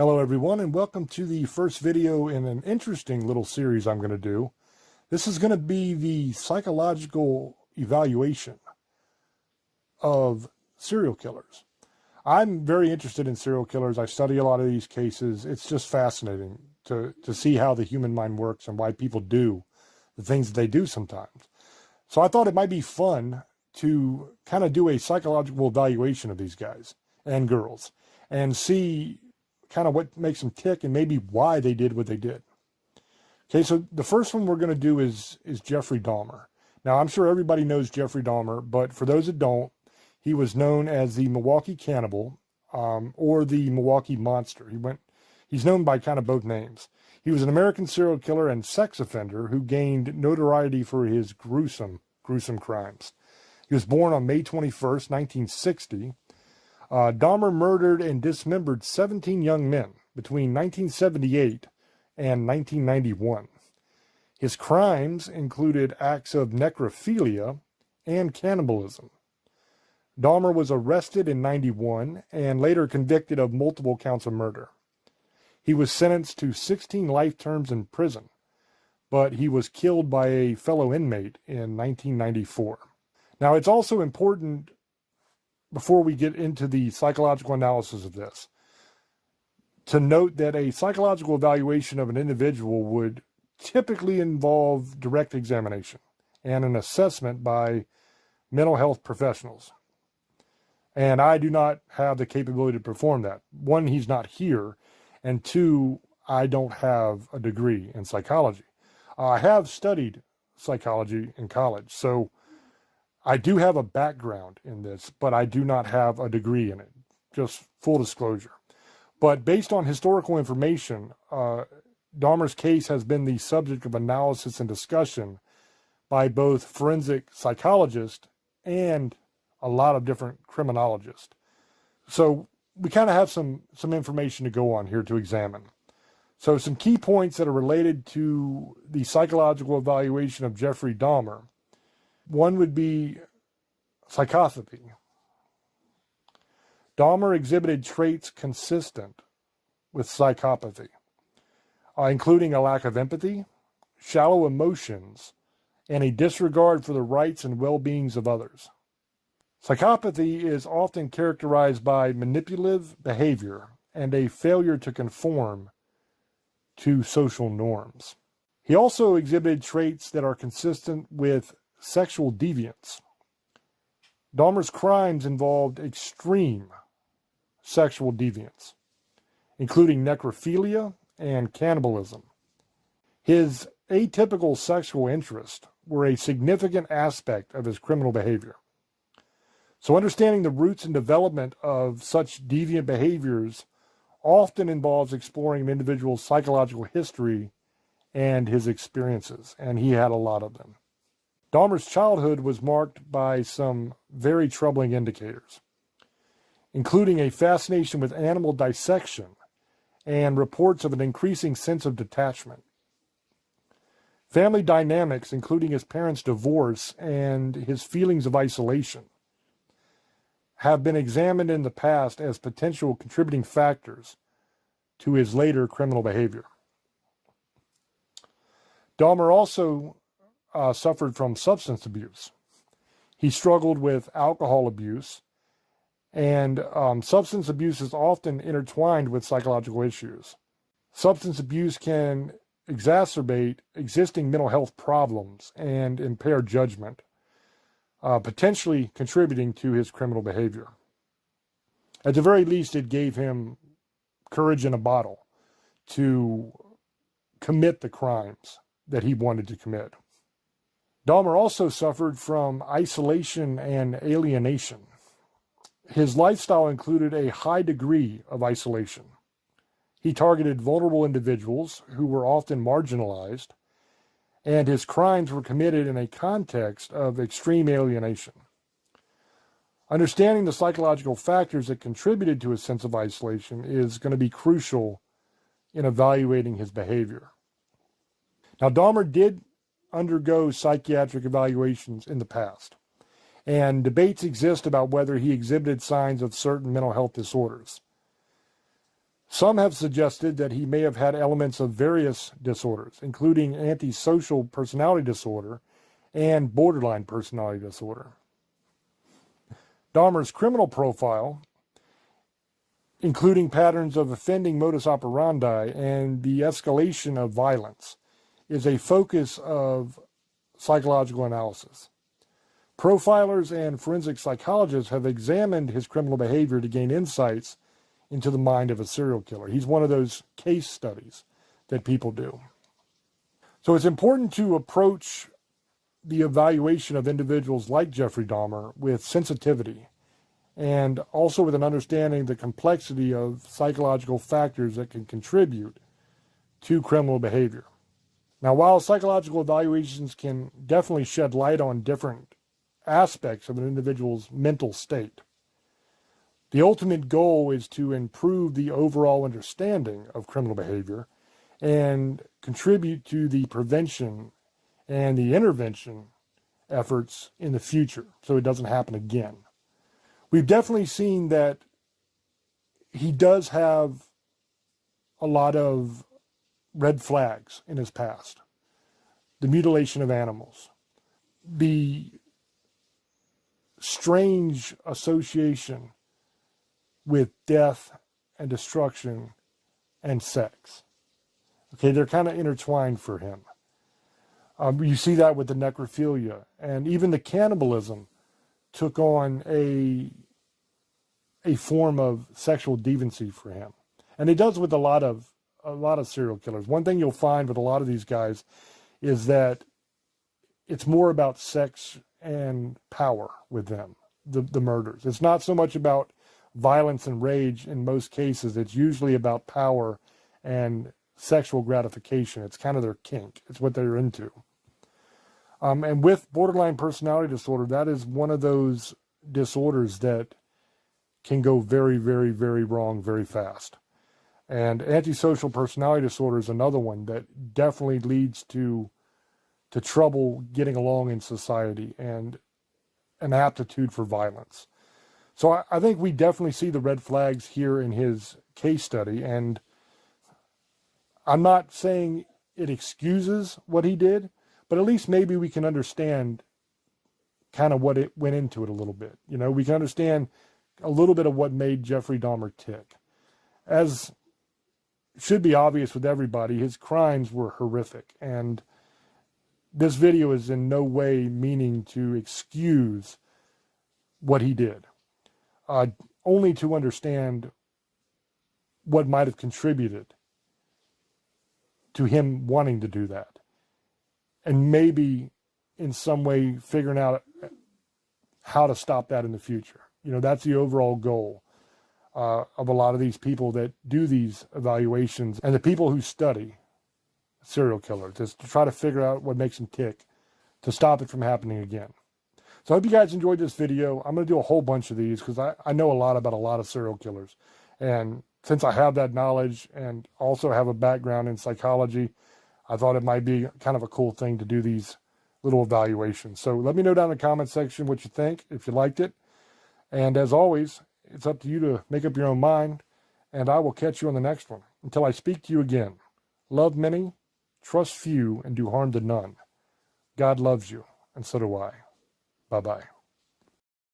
Hello everyone, and welcome to the first video in an interesting little series I'm going to do. This is going to be the psychological evaluation of serial killers. I'm very interested in serial killers. I study a lot of these cases. It's just fascinating to see how the human mind works and why people do the things that they do sometimes. So I thought it might be fun to kind of do a psychological evaluation of these guys and girls and see kind of what makes them tick and maybe why they did what they did. Okay, so the first one we're going to do is Jeffrey Dahmer. Now, I'm sure everybody knows Jeffrey Dahmer, but for those that don't, he was known as the Milwaukee Cannibal or the Milwaukee Monster. He's known by kind of both names. He was an American serial killer and sex offender who gained notoriety for his gruesome crimes. He was born on May 21st, 1960. Dahmer murdered and dismembered 17 young men between 1978 and 1991. His crimes included acts of necrophilia and cannibalism. Dahmer was arrested in 91 and later convicted of multiple counts of murder. He was sentenced to 16 life terms in prison, but he was killed by a fellow inmate in 1994. Now, it's also important, before we get into the psychological analysis of this, to note that a psychological evaluation of an individual would typically involve direct examination and an assessment by mental health professionals. And I do not have the capability to perform that. One, he's not here, and two, I don't have a degree in psychology. I have studied psychology in college, so I do have a background in this, but I do not have a degree in it, just full disclosure. But based on historical information, Dahmer's case has been the subject of analysis and discussion by both forensic psychologists and a lot of different criminologists. So we kind of have some information to go on here to examine. So some key points that are related to the psychological evaluation of Jeffrey Dahmer. One would be psychopathy. Dahmer exhibited traits consistent with psychopathy, including a lack of empathy, shallow emotions, and a disregard for the rights and well-beings of others. Psychopathy is often characterized by manipulative behavior and a failure to conform to social norms. He also exhibited traits that are consistent with sexual deviance. Dahmer's crimes involved extreme sexual deviance, including necrophilia and cannibalism. His atypical sexual interests were a significant aspect of his criminal behavior. So understanding the roots and development of such deviant behaviors often involves exploring an individual's psychological history and his experiences, and he had a lot of them. Dahmer's childhood was marked by some very troubling indicators, including a fascination with animal dissection and reports of an increasing sense of detachment. Family dynamics, including his parents' divorce and his feelings of isolation, have been examined in the past as potential contributing factors to his later criminal behavior. Dahmer also suffered from substance abuse. He struggled with alcohol abuse, and substance abuse is often intertwined with psychological issues. Substance abuse can exacerbate existing mental health problems and impair judgment, potentially contributing to his criminal behavior. At the very least, it gave him courage in a bottle to commit the crimes that he wanted to commit. Dahmer also suffered from isolation and alienation. His lifestyle included a high degree of isolation. He targeted vulnerable individuals who were often marginalized, and his crimes were committed in a context of extreme alienation. Understanding the psychological factors that contributed to his sense of isolation is going to be crucial in evaluating his behavior. Now, Dahmer did undergo psychiatric evaluations in the past, and debates exist about whether he exhibited signs of certain mental health disorders. Some have suggested that he may have had elements of various disorders, including antisocial personality disorder and borderline personality disorder. Dahmer's criminal profile, including patterns of offending modus operandi and the escalation of violence, is a focus of psychological analysis. Profilers and forensic psychologists have examined his criminal behavior to gain insights into the mind of a serial killer. He's one of those case studies that people do. So it's important to approach the evaluation of individuals like Jeffrey Dahmer with sensitivity and also with an understanding of the complexity of psychological factors that can contribute to criminal behavior. Now, while psychological evaluations can definitely shed light on different aspects of an individual's mental state, the ultimate goal is to improve the overall understanding of criminal behavior and contribute to the prevention and the intervention efforts in the future so it doesn't happen again. We've definitely seen that he does have a lot of red flags in his past. The mutilation of animals, the strange association with death and destruction and sex. Okay, they're kind of intertwined for him. You see that with the necrophilia, and even the cannibalism took on a form of sexual deviancy for him, and it does with a lot of serial killers. One thing you'll find with a lot of these guys is that it's more about sex and power with them, the murders. It's not so much about violence and rage in most cases. It's usually about power and sexual gratification. It's kind of their kink. It's what they're into. And with borderline personality disorder, that is one of those disorders that can go very, very, very wrong very fast. And antisocial personality disorder is another one that definitely leads to trouble getting along in society and an aptitude for violence. So I think we definitely see the red flags here in his case study, and I'm not saying it excuses what he did, but at least maybe we can understand kind of what it went into it a little bit. You know, we can understand a little bit of what made Jeffrey Dahmer tick. As should be obvious with everybody, his crimes were horrific, and this video is in no way meaning to excuse what he did, only to understand what might have contributed to him wanting to do that, and maybe in some way figuring out how to stop that in the future. You know, that's the overall goal of a lot of these people that do these evaluations, and the people who study serial killers, is to try to figure out what makes them tick to stop it from happening again. So I hope you guys enjoyed this video. I'm going to do a whole bunch of these because I know a lot about a lot of serial killers. And since I have that knowledge and also have a background in psychology, I thought it might be kind of a cool thing to do these little evaluations. So let me know down in the comment section what you think, if you liked it. And as always, it's up to you to make up your own mind. And I will catch you on the next one. Until I speak to you again, love many, trust few, and do harm to none. God loves you, and so do I. Bye-bye.